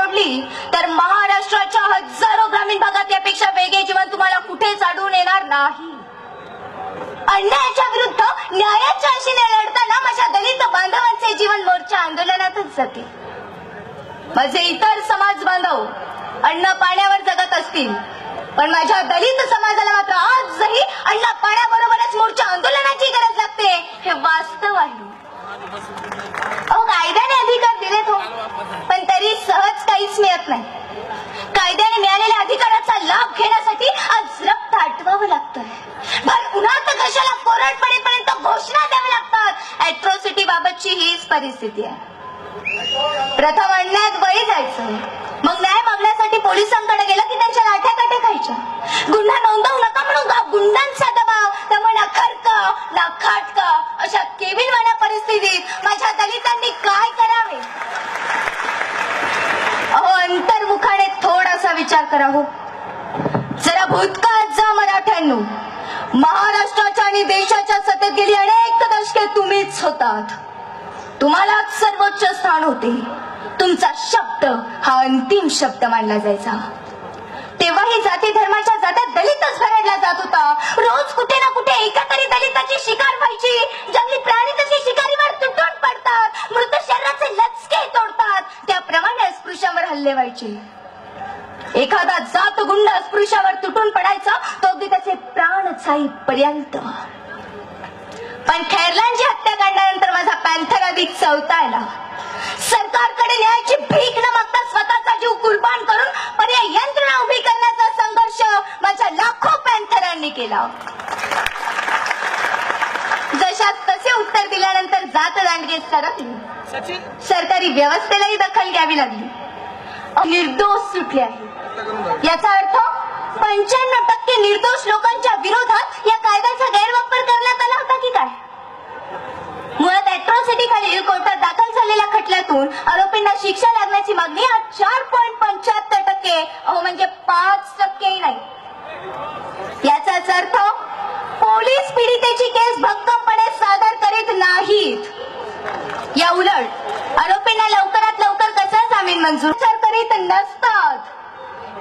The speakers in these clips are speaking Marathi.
सोडली तर महाराष्ट्राच्या हजारो ग्रामीण भागात यापेक्षा वेगळे जीवन तुम्हाला कुठेच आढळून येणार नाही. अन्यायाच्या विरुद्ध न्यायाच्या आशेने लढताना माझ्या दलित बांधवांचे जीवन मोर्चा आंदोलनातच जाते. माझे इतर समाज बांधव अन्न पाण्यावर जगत असतील, पण माझ्या दलित समाजाला मात्र आजही अन्न पाण्याबरोबरच मोर्चा आंदोलनाची गरज लागते. हे वास्तव आहे. कायद्याने अधिकार दिलेत हो, पण तरी सहज काहीच मिळत नाही. कायद्याने मिळालेल्या अधिकाराचा लाभ घेण्यासाठी आज रक्त आटवावं लागतं. भर उन्हात कशाला कोरड पडेपर्यंत घोषणा द्याव्या लागतात. अॅट्रॉसिटी बाबतची हीच परिस्थिती आहे. प्रथम अन्यायात बळी जायचं, मग न्याय मागण्यासाठी पोलिसांकडे गेलं की त्यांच्या लाठ्या काठ्या खायच्या. गुन्हा नोंदवू नका म्हणून गुंडांचा दबाव, त्यामुळे ना खडक ना खाटक अशा केविलवाण्या परिस्थितीत माझ्या दलितांनी काय करावे? अंतर्मुखाने थोडासा विचार करा हो. जरा भूतकाळात जा मराठ्यांनो. महाराष्ट्राच्या आणि देशाच्या सत्तेत गेली अनेक दशके तुम्हीच होतात. तुम्हालाच सर्वोच्च स्थान होते. तुमचा शब्द हा अंतिम शब्द मानला जायचा. तेव्हाही जाती धर्माच्या जात्यात दलितच भरडला जात होता. रोज कुठे ना कुठे एका तरी दलिताची शिकार व्हायची. जंगली प्राणी तशी शिकारीवर तुटून पडतात, मृत शरीराचे लचके तोडतात, त्याप्रमाणे अस्पृश्यांवर हल्ले व्हायचे. एखादा जात गुंड अस्पृश्यावर तुटून पडायचा, तो अगदी त्याचे प्राण जाईपर्यंत. पण खैरलांची हत्या काढल्यानंतर माझा पॅन्थर अधिक चवतायला. सरकारकडे न्यायाची भीक न मागता स्वतःचा जीव कुर्बान करून पर्याय यंत्रणा उभी करण्याचा संघर्ष माझ्या लाखो पॅन्थरांनी केला. जशात तसे उत्तर दिल्यानंतर जात दांडगे सरकली. सरकारी व्यवस्थेलाही दखल घ्यावी लागली. निर्दोष सुटले आहे. याचा अर्थ 95% निर्दोष लोकांच्या विरोधात या कायद्याचा गैरवापर करण्यात आला होता की काय? मुळात अॅट्रॉसिटी खालील कोर्टात दाखल झालेल्या खटल्यातून आरोपींना शिक्षा लागण्याची मागणी आज 4.75% म्हणजे 5%ही नाही. याचाच अर्थ पोलीस पीडितेची केस भक्कमपणे सादर करीत नाहीत. या उलट आरोपींना लवकरात लवकर कसा जामीन मंजूर करीत नसतात.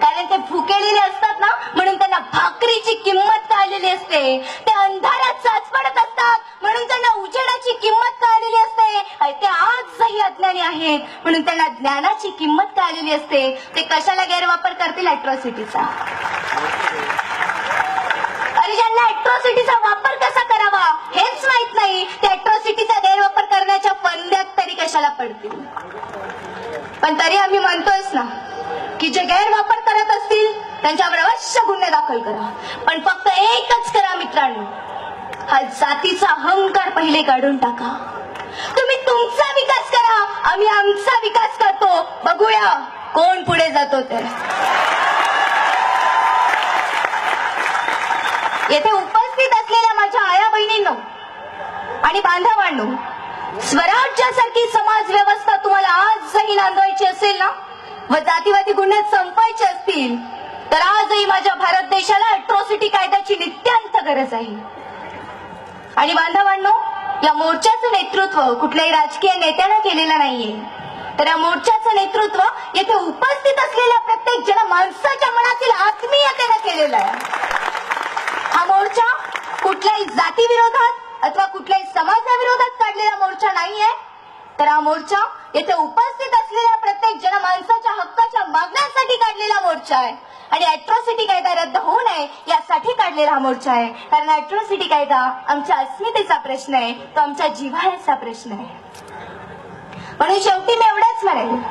कारण ते भुकेलेले असतात ना, म्हणून त्यांना भाकरीची किंमत कळलेली असते. ते अंधारात चाचपडत असतात म्हणून त्यांना उजेडाची किंमत कळलेली असते. ते आजही अज्ञानी आहेत म्हणून त्यांना ज्ञानाची किंमत कळलेली असते. ते कशाला गैरवापर करतील अॅट्रॉसिटीचा? अरे ज्यांना अॅट्रॉसिटीचा वापर कसा करावा हेच माहित नाही, ते अॅट्रॉसिटीचा गैरवापर करण्याच्या फंद्यात तरी कशाला पडतील? पण तरी आम्ही म्हणतोयच ना की जे गैरवापर करत असतील त्यांच्यावर अवश्य गुन्हे दाखल करा. पण फक्त एकच करा मित्रांनो, हा जातीचा अहंकार पहिले काढून टाका. तुम्ही तुमचा विकास करा, आम्ही आमचा विकास करतो. बघूया कोण पुढे जातो ते. येथे उपस्थित असलेल्या माझ्या आया बहिणींनो आणि बांधवांनो, स्वराज्यासारखी समाज व्यवस्था तुम्हाला आजही नांदवायची असेल ना व जातीवादी गुन्हे संपायचे असतील तर आजही माझ्या भारत देशाला अॅट्रॉसिटी कायद्याची नित्यांत गरज आहे. आणि बांधवांनो, या मोर्चाचं नेतृत्व कुठल्याही राजकीय नेत्यानं केलेलं नाहीये, तर या मोर्चाचं नेतृत्व येथे उपस्थित असलेल्या प्रत्येक जन माणसाच्या मनातील आत्मीयतेनं केलेलं आहे. हा मोर्चा कुठल्याही जाती विरोधात अथवा कुठल्याही समाजाविरोधात काढलेला मोर्चा नाहीये, तर हा मोर्चा येथे उपस्थित असलेल्या प्रत्येक जन माणसाच्या हक्काच्या मागण्यासाठी काढलेला मोर्चा आहे. आणि अॅट्रॉसिटी कायदा रद्द होऊ नये यासाठी काढलेला हा मोर्चा आहे. कारण अॅट्रॉसिटी कायदा आमच्या अस्मितेचा प्रश्न आहे, तो आमच्या जिव्हाळ्याचा प्रश्न आहे. म्हणून शेवटी मी एवढंच म्हणेन